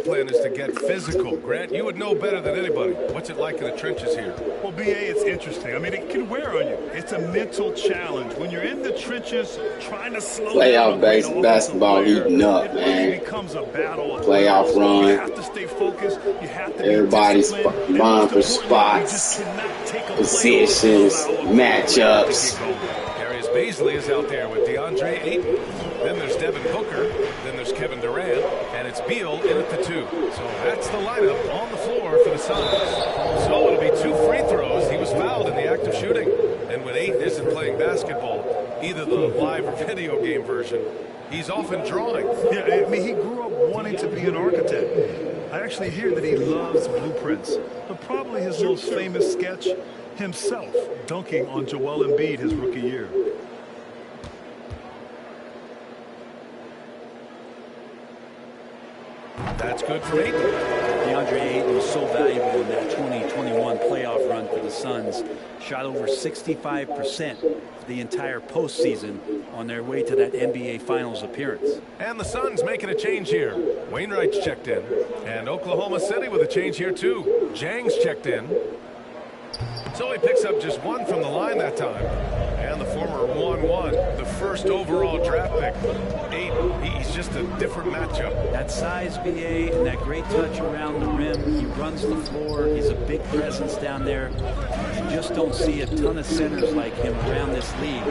plan is to get physical. Grant, you would know better than anybody. What's it like in the trenches here? Well, B.A., it's interesting. I mean, it can wear on you. It's a mental challenge. When you're in the trenches trying to slow playoff down basketball heating up, it man. really becomes a battle. Playoff run. You have to stay focused. You have to Everybody's be disciplined. vying for spots, positions, matchups. Darius Baisley is out there with DeAndre Ayton. Then there's Devin Booker. Then there's Kevin Durant. And it's Beal in at the 2. So that's the lineup on the floor for the Suns. So it'll be 2 free throws. He was fouled in the act of shooting. And when Ayton isn't playing basketball, either the live or video game version, he's often drawing. Yeah, I mean, he grew up wanting to be an architect. I actually hear that he loves blueprints. But probably his most famous sketch, himself dunking on Joel Embiid his rookie year. That's good for Ayton. DeAndre Ayton was so valuable in that 2021 playoff run for the Suns. Shot over 65% for the entire postseason on their way to that NBA Finals appearance. And the Suns making a change here. Wainwright's checked in. And Oklahoma City with a change here too. Jang's checked in. So he picks up just 1 from the line that time. And the former 1-1, the first overall draft pick. Ayton, he's just a different matchup. That size, BA, and that great touch around the rim. He runs the floor. He's a big presence down there. You just don't see a ton of centers like him around this league,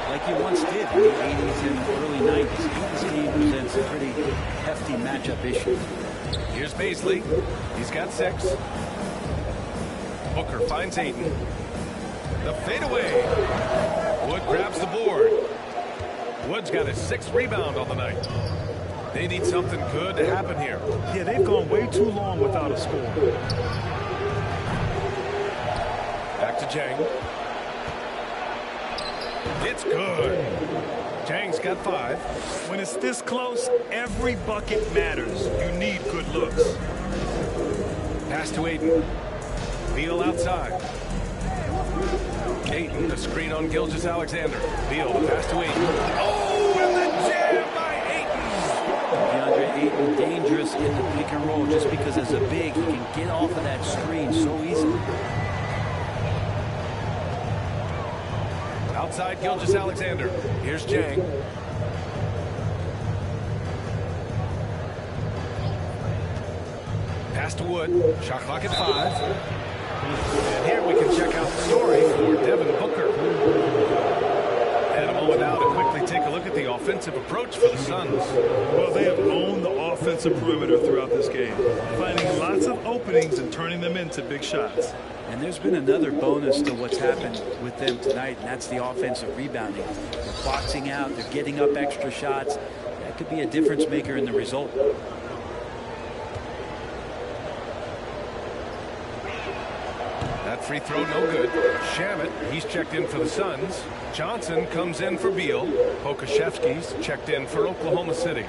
like you once did in the 80s and early 90s. This team presents a pretty hefty matchup issue. Here's Baisley. He's got 6. Booker finds Ayton. The fadeaway. Wood grabs the board. Wood's got his 6th rebound on the night. They need something good to happen here. Yeah, they've gone way too long without a score. Back to Jang. It's good. Jang's got 5. When it's this close, every bucket matters. You need good looks. Pass to Ayton. Beal outside. Ayton, the screen on Gilgeous-Alexander. Beal, the pass to Ayton. Oh, and the jam by DeAndre Ayton dangerous in the pick and roll just because as a big, he can get off of that screen so easily. Outside Gilgeous-Alexander. Here's Jang. Pass to Wood. Shot clock at 5. And here we can check out the story for Devin Booker. And a moment now to quickly take a look at the offensive approach for the Suns. Well, they have owned the offensive perimeter throughout this game, finding lots of openings and turning them into big shots. And there's been another bonus to what's happened with them tonight, and that's the offensive rebounding. They're boxing out, they're getting up extra shots. That could be a difference maker in the result. That free throw no good. Shamet, he's checked in for the Suns. Johnson comes in for Beal. Pokuševski's checked in for Oklahoma City.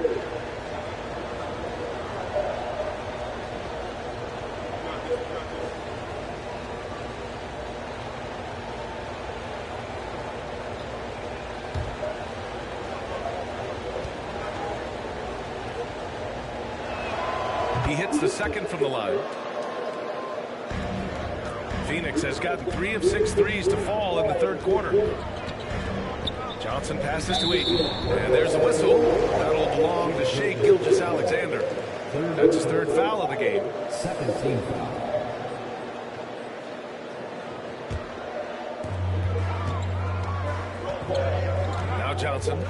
He hits the 2nd from the line. Phoenix has gotten 3 of 6 threes to fall in the 3rd quarter. Johnson passes to Ayton. And there's a whistle. That'll belong to Shai Gilgeous-Alexander. That's his 3rd foul of the game. 17 foul. Now Johnson.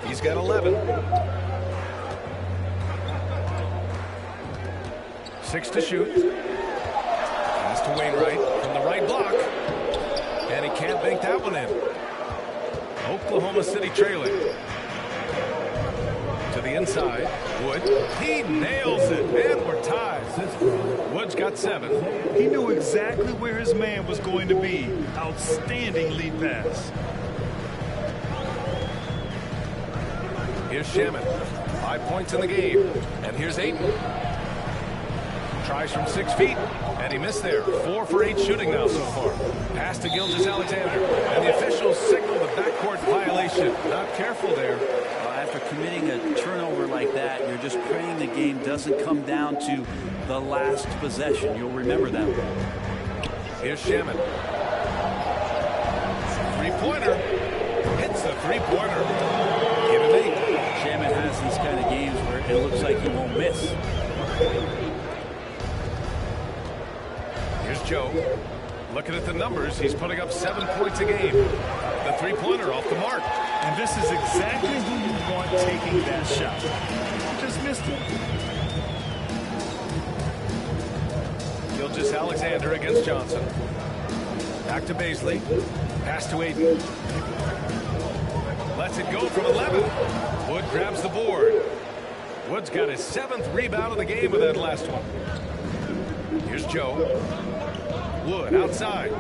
He's got 11. 6 to shoot. Pass to Wainwright from the right block. And he can't bank that one in. Oklahoma City trailing. To the inside. Wood. He nails it. And we're tied. Wood's got 7. He knew exactly where his man was going to be. Outstanding lead pass. Here's Shamet. 5 points in the game. And here's Ayton. Tries from 6 feet, and he missed there. 4 for 8 shooting now so far. Pass to Gilgeous-Alexander, and the officials signal the backcourt violation. Not careful there. Well, after committing a turnover like that, you're just praying the game doesn't come down to the last possession. You'll remember that one. Here's Shaman. Three-pointer. Hits the three-pointer. Give it 8. Shaman has these kind of games where it looks like he won't miss. Here's Joe. Looking at the numbers, he's putting up 7 points a game. The three-pointer off the mark. And this is exactly who you want taking that shot. Just missed it. Gilgeous-Alexander against Johnson. Back to Baisley. Pass to Aiden. Lets it go from 11. Wood grabs the board. Wood's got his 7th rebound of the game with that last one. Here's Joe. Wood outside.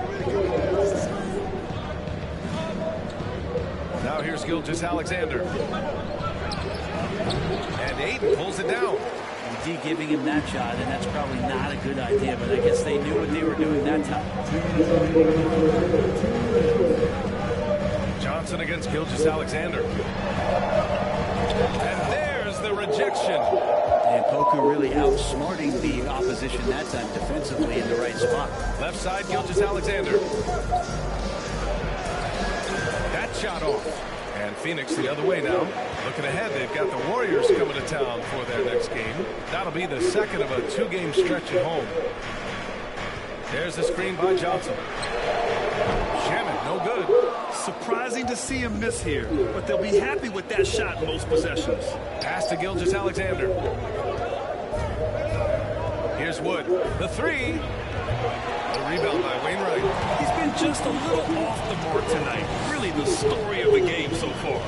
Now here's Gilgeous-Alexander. And Aiden pulls it down. D giving him that shot, and that's probably not a good idea, but I guess they knew what they were doing that time. Johnson against Gilgeous-Alexander. And there's the rejection. And Poku really outsmarting the opposition that time defensively in the right spot. Left side, Gilgeous-Alexander. That shot off. And Phoenix the other way now. Looking ahead, they've got the Warriors coming to town for their next game. That'll be the second of a 2-game stretch at home. There's the screen by Johnson. Shaman, no good. Surprising to see him miss here, but they'll be happy with that shot most possessions. Pass to Gilgeous-Alexander. Here's Wood. The three. The rebound by Wainwright. He's been just a little off the mark tonight. Really the story of the game so far.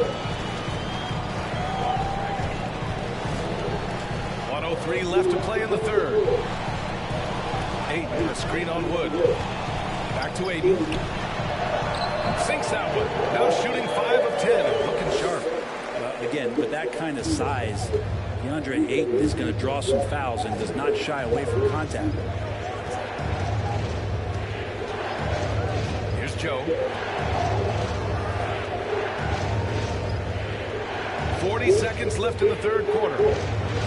1:03 left to play in the third. Aiden, a screen on Wood. Back to Aiden. Sinks that one. Now shooting 5 of 10 and looking sharp. Well, again, with that kind of size, DeAndre Ayton is going to draw some fouls and does not shy away from contact. Here's Joe. 40 seconds left in the third quarter.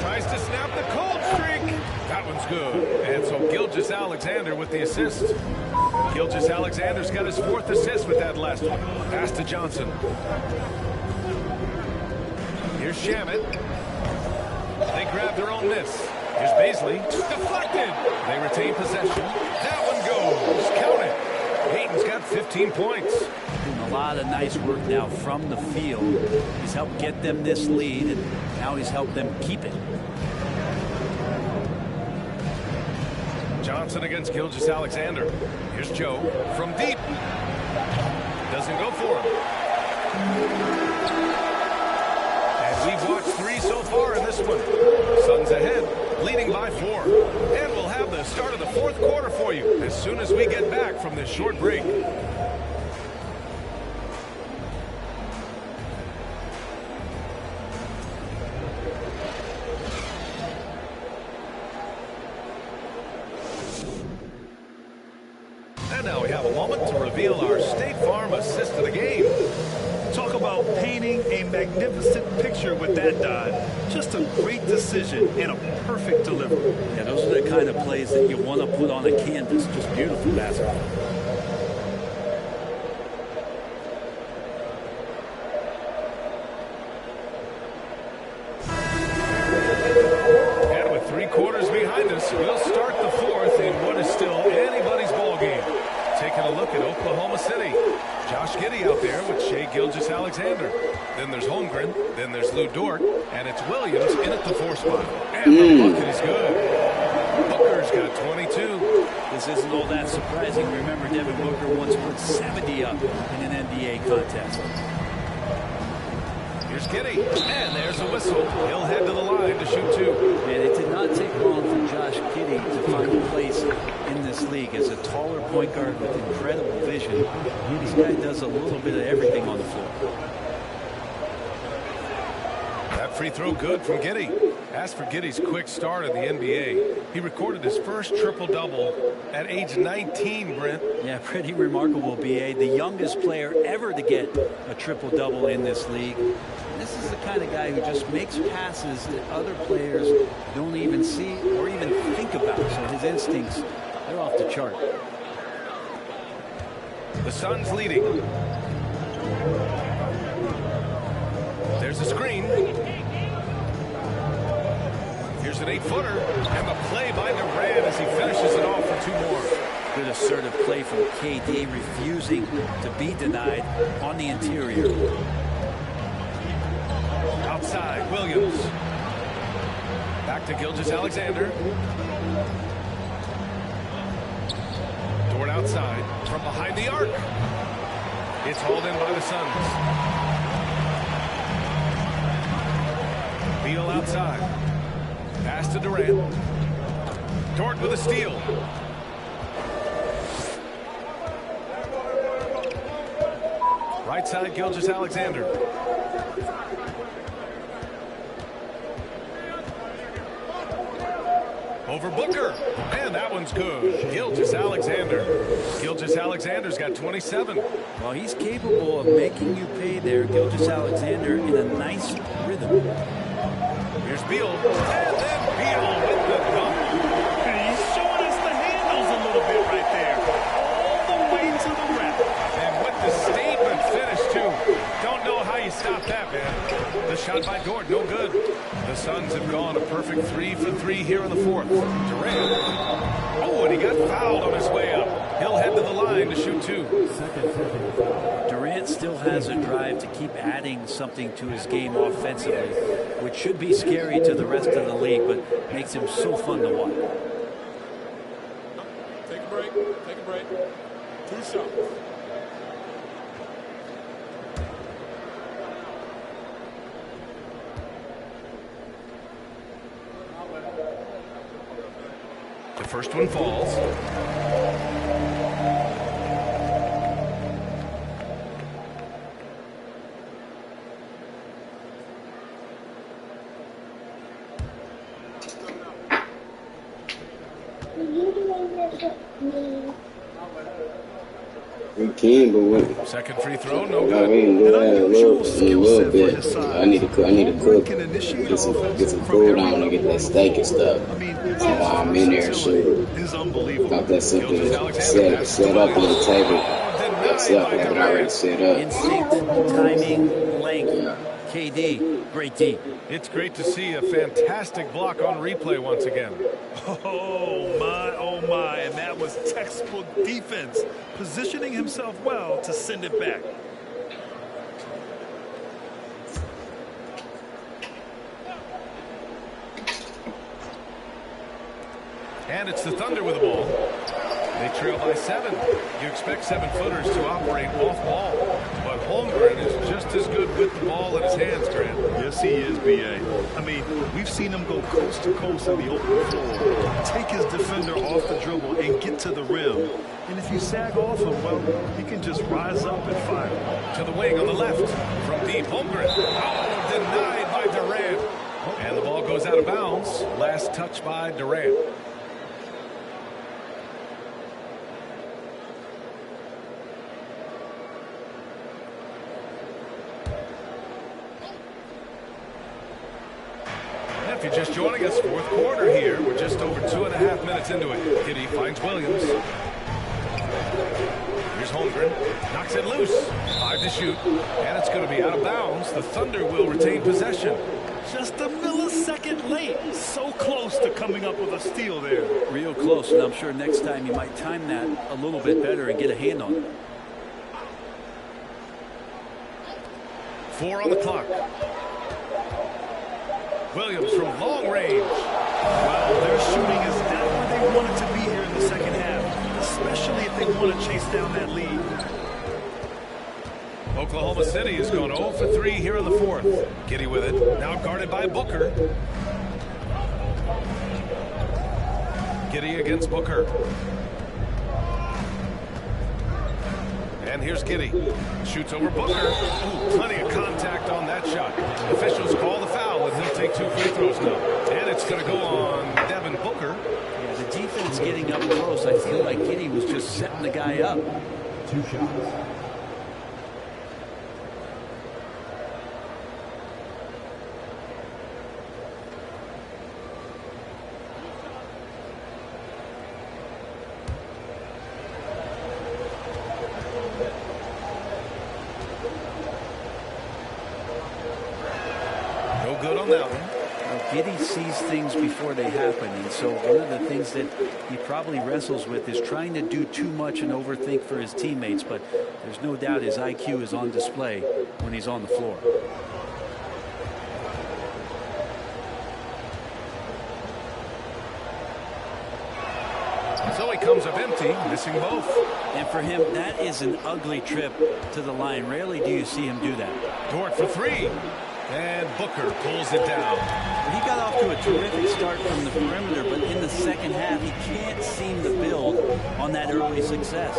Tries to snap the cold streak. That one's good. And so Gilgeous-Alexander with the assist. Gilgeous-Alexander's got his 4th assist with that last one. Pass to Johnson. Here's Shaman. They grab their own miss. Here's Baisley. Deflected. They retain possession. That one goes. Count it. Ayton's got 15 points. Doing a lot of nice work now from the field. He's helped get them this lead, and now he's helped them keep it. Johnson against Gilgeous-Alexander. Here's Joe from deep. Doesn't go for him. And we've watched 3 so far in this one. Suns ahead, leading by 4. And we'll have the start of the 4th quarter for you as soon as we get back from this short break. And now we have a moment to reveal our State Farm assist of the game. Talk about painting a magnificent picture with that dive. Just a great decision and a perfect delivery. Yeah, those are the kind of plays that you want to put on a canvas. Just beautiful basketball. And with 3 quarters behind us, we'll start the 4th in what is still anybody's ball game. Taking a look at Oklahoma City. Josh Giddey out there with Shai Gilgeous-Alexander. Then there's Holmgren. Then there's Lou Dort. And it's Williams in at the 4 spot. And the bucket is good. Booker's got 22. This isn't all that surprising. Remember, Devin Booker once put 70 up in an NBA contest. Here's Giddey. And there's a whistle. He'll head to the line to shoot 2. And it did not take long for Josh Giddey to find a place in this league as a taller point guard with incredible vision. This guy does a little bit of everything on the floor. That Free throw good from Giddey. As for Giddey's quick start in the NBA, he recorded his first triple-double at age 19, Brent. Yeah, pretty remarkable, B.A. The youngest player ever to get a triple-double in this league. This is the kind of guy who just makes passes that other players don't even see or even think about. So his instincts, they're off the chart. The Suns leading. There's a screen. Here's an 8-footer, and the play by Durant as he finishes it off for 2 more. Good assertive play from KD, refusing to be denied on the interior. Outside, Williams. Back to Gilgeous-Alexander. Dort outside, from behind the arc. It's hauled in by the Suns. Beal outside. Pass to Durant. Dort with a steal. Right side, Gilgeous-Alexander. Over Booker. And that one's good. Gilgeous-Alexander. Gilgeous-Alexander's got 27. Well, he's capable of making you pay there, Gilgeous-Alexander, in a nice rhythm. Here's Beal. And then Beal with the dunk. And he's showing us the handles a little bit right there. All the way to the rim. And with the statement finish, too. Don't know how you stop that, man. The shot by Dort, no good. The Suns have gone a perfect 3 for 3 here in the 4th. Durant. Oh, and he got fouled on his way up. He'll head to the line to shoot 2. Durant still has a drive to keep adding something to his game offensively, which should be scary to the rest of the league, but makes him so fun to watch. Take a break. Take a break. 2 shots. The first one falls. We can, but what? Second free throw, no I good. mean, a little bit. I need to cook. Get some food on and get that steak and stuff. So while I'm in there, shoot. Got that something set up on the table. That's up. Have it already set up. Instinct, timing, length. KD, great D. It's great to see a fantastic block on replay once again. Oh, my, and that was textbook defense, positioning himself well to send it back. And it's the Thunder with the ball. They trail by 7. You expect 7-footers to operate off ball, but Holmgren is just as good with the ball in his hands, Grant. Yes, he is, B.A. I mean, we've seen him go coast to coast in the open floor, take his defender off the dribble and get to the rim. And if you sag off him, well, he can just rise up and fire. To the wing on the left from deep, Holmgren. Oh, denied by Durant. And the ball goes out of bounds. Last touch by Durant. If you're just joining us, 4th quarter here. We're just over 2.5 minutes into it. Giddey finds Williams. Here's Holmgren. Knocks it loose. 5 to shoot. And it's going to be out of bounds. The Thunder will retain possession. Just a millisecond late. So close to coming up with a steal there. Real close, and I'm sure next time you might time that a little bit better and get a hand on it. 4 on the clock. Williams from long range. Well, their shooting is not where they want it to be here in the second half, especially if they want to chase down that lead. Oklahoma City has gone 0 for 3 here in the 4th. Giddey with it. Now guarded by Booker. Giddey against Booker. And here's Giddey. Shoots over Booker. Ooh, plenty of contact on that shot. Officials call the foul. take 2 free throws now. And it's going to go on Devin Booker. Yeah, the defense getting up close. I feel like Giddey was just setting the guy up. 2 shots. Good on that one. Giddey sees things before they happen, and so one of the things that he probably wrestles with is trying to do too much and overthink for his teammates, but there's no doubt his IQ is on display when he's on the floor. So he comes up empty, missing both. And for him, that is an ugly trip to the line. Rarely do you see him do that. Dort for 3. And Booker pulls it down. He got off to a terrific start from the perimeter, but in the second half, he can't seem to build on that early success.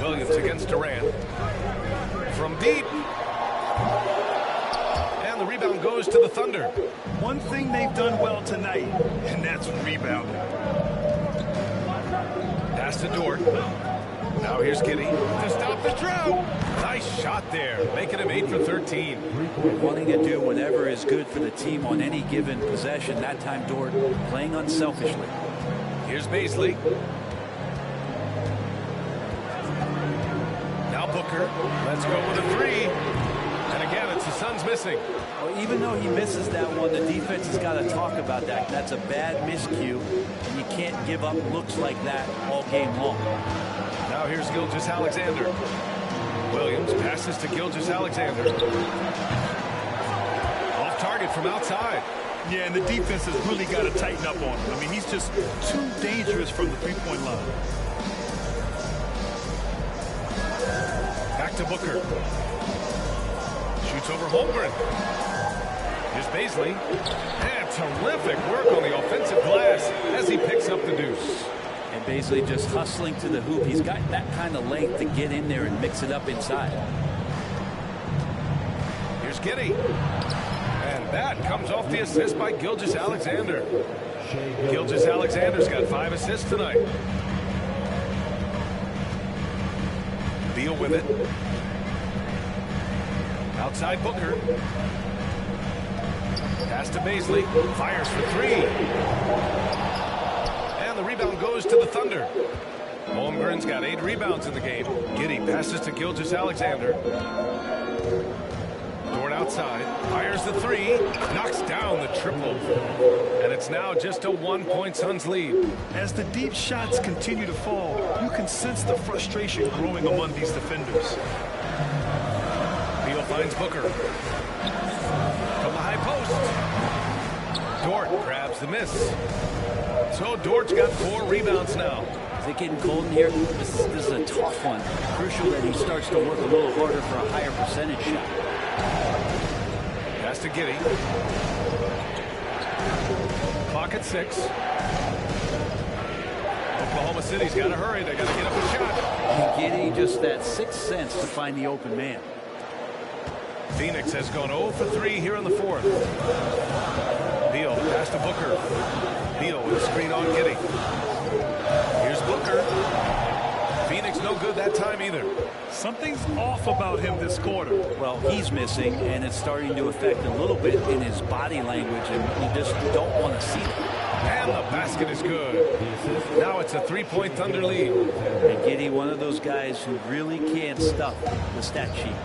Williams against Durant. From deep. And the rebound goes to the Thunder. One thing they've done well tonight, and that's rebounding. Pass to Dort. Now here's Giddey to stop the drought. Nice shot there, making him 8 for 13. Wanting to do whatever is good for the team on any given possession. That time, Dort playing unselfishly. Here's Baisley. Now Booker. Let's go with a 3. And again, it's the Suns missing. Well, even though he misses that one, the defense has got to talk about that. That's a bad miscue, and you can't give up looks like that all game long. Now here's Gilgeous-Alexander. Williams passes to Gilgeous-Alexander. Off target from outside. Yeah, and the defense has really got to tighten up on him. I mean, he's just too dangerous from the three-point line. Back to Booker. Shoots over Holmgren. Here's Baisley. And terrific work on the offensive glass as he picks up the deuce. And Baisley just hustling to the hoop. He's got that kind of length to get in there and mix it up inside. Here's Giddey. And that comes off the assist by Gilgeous-Alexander. Gilgeous-Alexander's got 5 assists tonight. Beal with it. Outside Booker. Pass to Baisley. Fires for 3. The rebound goes to the Thunder. Holmgren's got 8 rebounds in the game. Giddey passes to Gilgeous-Alexander. Dort outside. Fires the 3. Knocks down the triple. And it's now just a 1-point Suns lead. As the deep shots continue to fall, you can sense the frustration growing among these defenders. Beal finds Booker. From the high post. Dort grabs the miss. So Dort's got 4 rebounds now. Is it getting cold in here? This is a tough one. Crucial that he starts to work a little harder for a higher percentage shot. Pass to Giddey. Clock at 6. Oklahoma City's got to hurry. They got to get up a shot. Giddey just that 6th sense to find the open man. Phoenix has gone 0 for 3 here in the 4th. Beal pass to Booker. Beal with a screen on Giddey. Here's Booker. Phoenix no good that time either. Something's off about him this quarter. Well, he's missing, and it's starting to affect a little bit in his body language, and you just don't want to see that. And the basket is good. Now it's a 3-point Thunder lead. And Giddey, one of those guys who really can't stuff the stat sheet.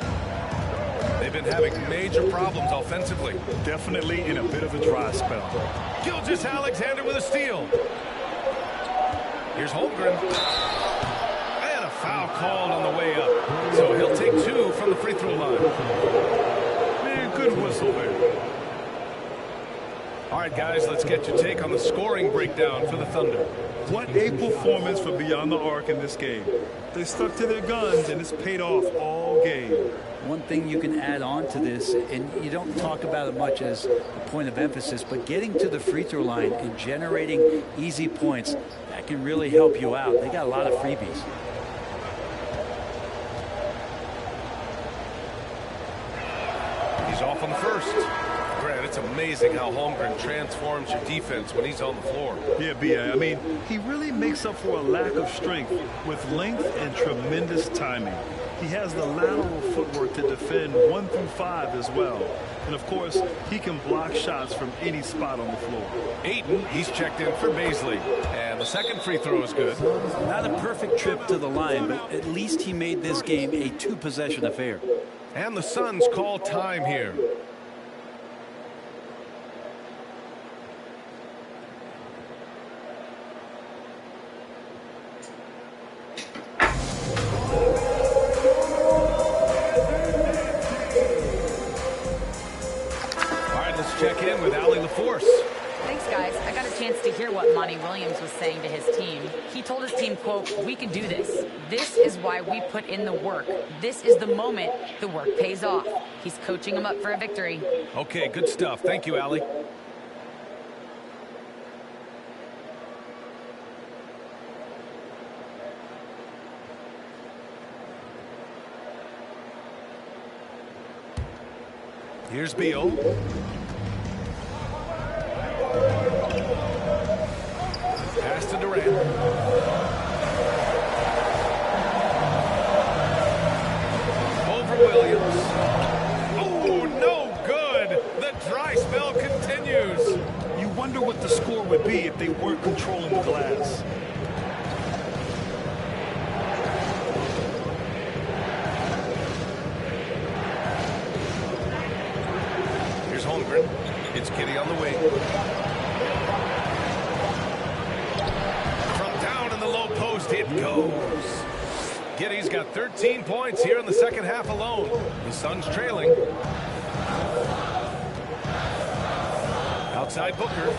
They've been having major problems offensively. Definitely in a bit of a dry spell. Gilgeous-Alexander with a steal. Here's Holmgren. And a foul called on the way up. So he'll take 2 from the free throw line. Man, good whistle there. All right, guys, let's get your take on the scoring breakdown for the Thunder. What a performance for Beyond the Arc in this game. They stuck to their guns, and it's paid off all game. One thing you can add on to this, and you don't talk about it much as a point of emphasis, but getting to the free throw line and generating easy points, that can really help you out. They got a lot of freebies. Grant, it's amazing how Holmgren transforms your defense when he's on the floor. Yeah, B.A. I mean, he really makes up for a lack of strength with length and tremendous timing. He has the lateral footwork to defend 1 through 5 as well. And, of course, he can block shots from any spot on the floor. Ayton, he's checked in for Bazley. And the second free throw is good. Not a perfect trip to the line, but at least he made this game a 2-possession affair. And the Suns call time here. Check in with Allie LaForce. Thanks, guys. I got a chance to hear what Monty Williams was saying to his team. He told his team, quote, "We can do this. This is why we put in the work. This is the moment the work pays off." He's coaching them up for a victory. Okay, good stuff. Thank you, Allie. Here's Beal. Pass to Durant. Over Williams. Oh, no good. The dry spell continues. You wonder what the score would be if they weren't controlling the glass. Here's Holmgren. It's Giddey on the wing. It goes. Giddey's got 13 points here in the second half alone. The Suns trailing. Outside Booker.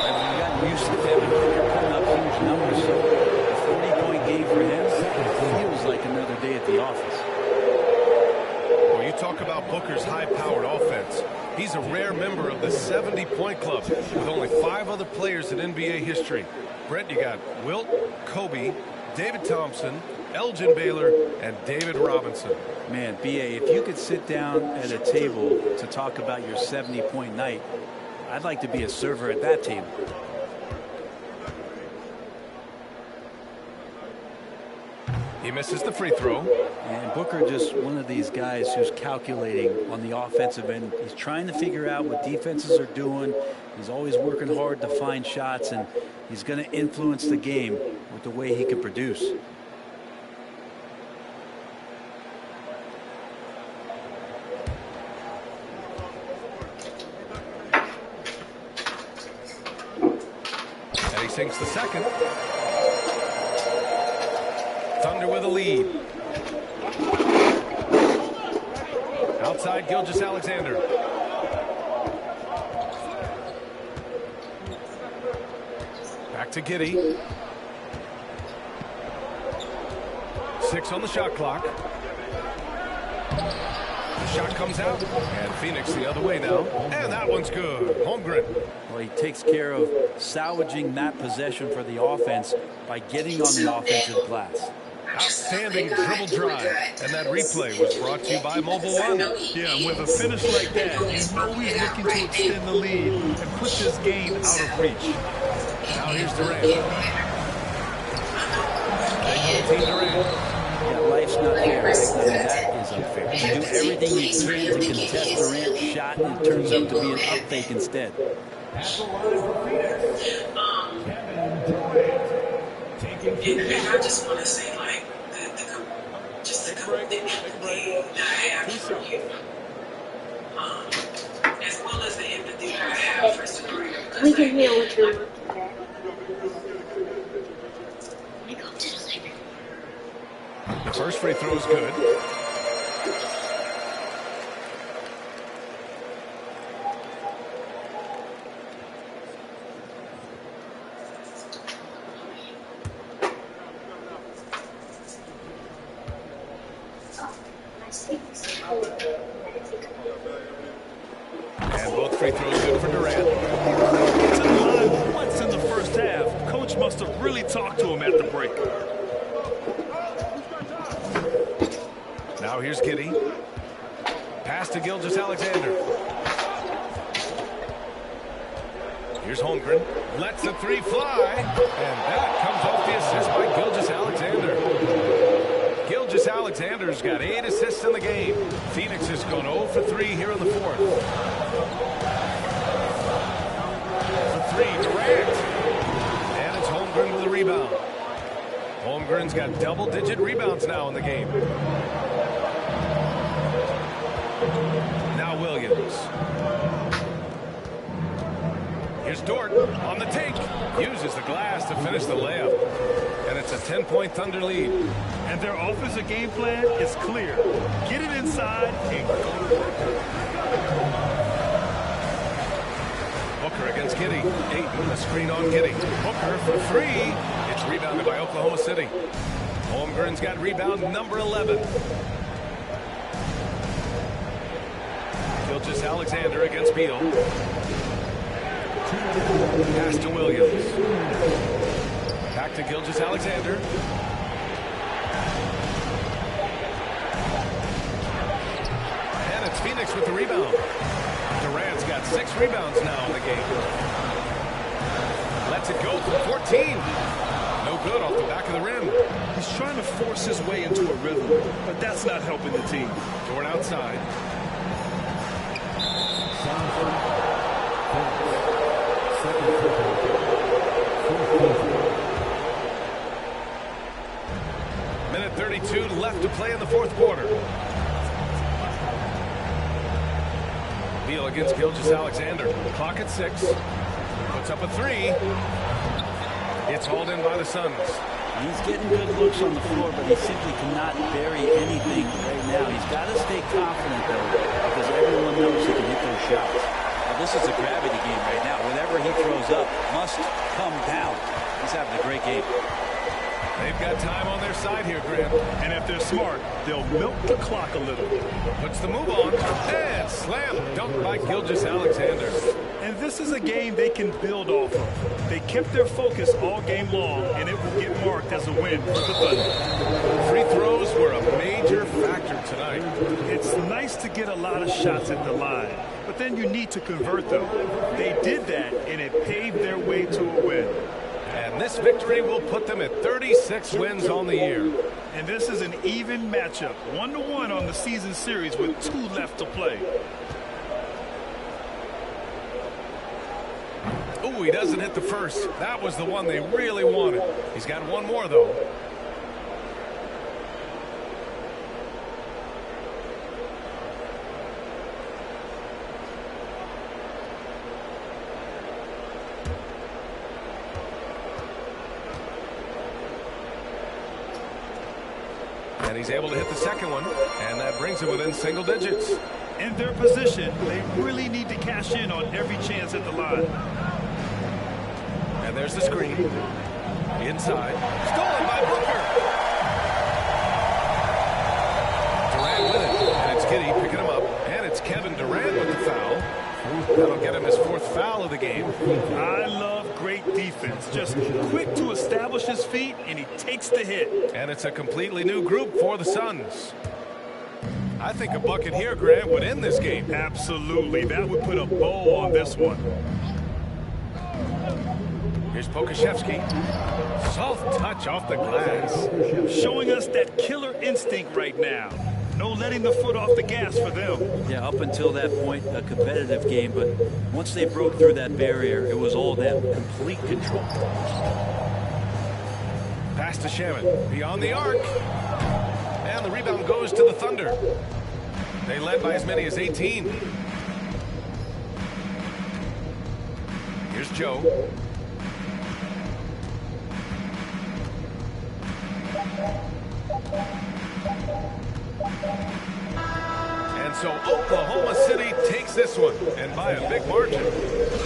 I've gotten used to Devin Booker putting up huge numbers, so a 40-point game for him feels like another day at the office. Well, you talk about Booker's high-powered offense. He's a rare member of the 70-point club with only 5 other players in NBA history. Brent, you got Wilt, Kobe, David Thompson, Elgin Baylor, and David Robinson. Man, B.A., if you could sit down at a table to talk about your 70-point night, I'd like to be a server at that table. He misses the free throw. And Booker just one of these guys who's calculating on the offensive end. He's trying to figure out what defenses are doing. He's always working hard to find shots, and he's going to influence the game with the way he can produce. And he sinks the second. Thunder with a lead. Outside Gilgeous-Alexander. Back to Giddey. 6 on the shot clock. The shot comes out, and Phoenix the other way now. And that one's good. Holmgren. Well, he takes care of salvaging that possession for the offense by getting on the offensive glass. Outstanding dribble drive. And that replay was brought to you by Mobile One. Yeah, and with a finish like that, you know he's looking to extend the lead and put this game out of reach. Now here's Durant. They go Durant. Yeah, life's not fair. And that is unfair. You do everything you can to contest Durant's shot, and it turns out to be an up fake instead. And I just want to say, like, the commitment that I have for you, as well as the empathy that I have for Sabrina. We can hear what you're looking at. The first free throw is good. And both free throws good for Durant. coach must have really talked to him at the break. Now here's Giddey. Pass to Gilgeous-Alexander. Here's Holmgren. Lets the three fly. And that comes off the assist by Gilgeous-Alexander. Gilgeous-Alexander's got 8 assists in the game. Phoenix has gone 0 for 3 here in the fourth. The three, Durant. And it's Holmgren with a rebound. Holmgren's got double-digit rebounds now in the game. Now Williams. Here's Dort on the take. Uses the glass to finish the layup. And it's a 10-point Thunder lead. And their offensive game plan is clear. Get it inside and go to work. Booker against Giddey. Ayton, the screen on Giddey. Booker for 3. It's rebounded by Oklahoma City. Holmgren's got rebound number 11. Gilgeous-Alexander against Beal. Pass to Williams. Back to Gilgeous-Alexander. And it's Phoenix with the rebound. Durant's got 6 rebounds now in the game. Lets it go for 14. No good off the back of the rim. He's trying to force his way into a rhythm, but that's not helping the team. Dort outside. Minute 32 left to play in the fourth quarter. Beal against Gilgeous-Alexander. Clock at 6. Puts up a 3. It's hauled in by the Suns. He's getting good looks on the floor, but he simply cannot bury anything right now. He's got to stay confident, though, because everyone knows he can hit those shots. Now, this is a gravity game right now. Whatever he throws up must come down. He's having a great game. They've got time on their side here, Graham. And if they're smart, they'll milk the clock a little. Puts the move on. And slam dunk by Gilgeous-Alexander. And this is a game they can build off of. They kept their focus all game long, and it will get marked as a win for the Thunder. Free throws were a major factor tonight. It's nice to get a lot of shots at the line, but then you need to convert them. They did that, and it paved their way to a win. And this victory will put them at 36 wins on the year. And this is an even matchup, 1-1 on the season series with 2 left to play. Oh, he doesn't hit the first. That was the one they really wanted. He's got one more, though. And he's able to hit the second one, and that brings him within single digits. In their position, they really need to cash in on every chance at the line. And there's the screen. Inside. Stolen by Booker. Durant with it. And it's Giddey picking him up. And it's Kevin Durant with the foul. That'll get him his 4th foul of the game. I love great defense. Just quick to establish his feet, and he takes the hit. And it's a completely new group for the Suns. I think a bucket here, Grant, would end this game. Absolutely. That would put a bow on this one. Here's Pokashevsky. Soft touch off the glass. Showing us that killer instinct right now. No letting the foot off the gas for them. Yeah, up until that point, a competitive game, but once they broke through that barrier, it was all them. Complete control. Pass to Shaman. Beyond the arc. And the rebound goes to the Thunder. They led by as many as 18. Here's Joe. And so Oklahoma City takes this one, and by a big margin.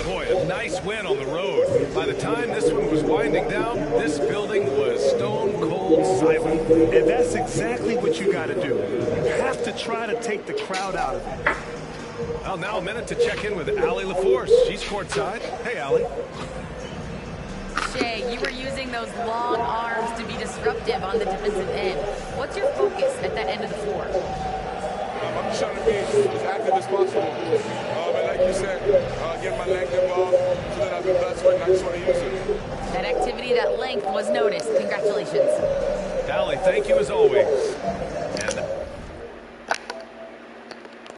Boy, a nice win on the road. By the time this one was winding down, this building was stone cold silent. And that's exactly what you got to do. You have to try to take the crowd out of it. Well, now a minute to check in with Allie LaForce. She's courtside. Hey, Allie. Shea, you were using those long arms to be disruptive on the defensive end. What's your focus at that end of the floor? I'm just trying to be as active as possible. And like you said, get my length involved so that I've been blessed with it, and I just want to use it. That activity, that length was noticed. Congratulations. Dally, thank you as always. And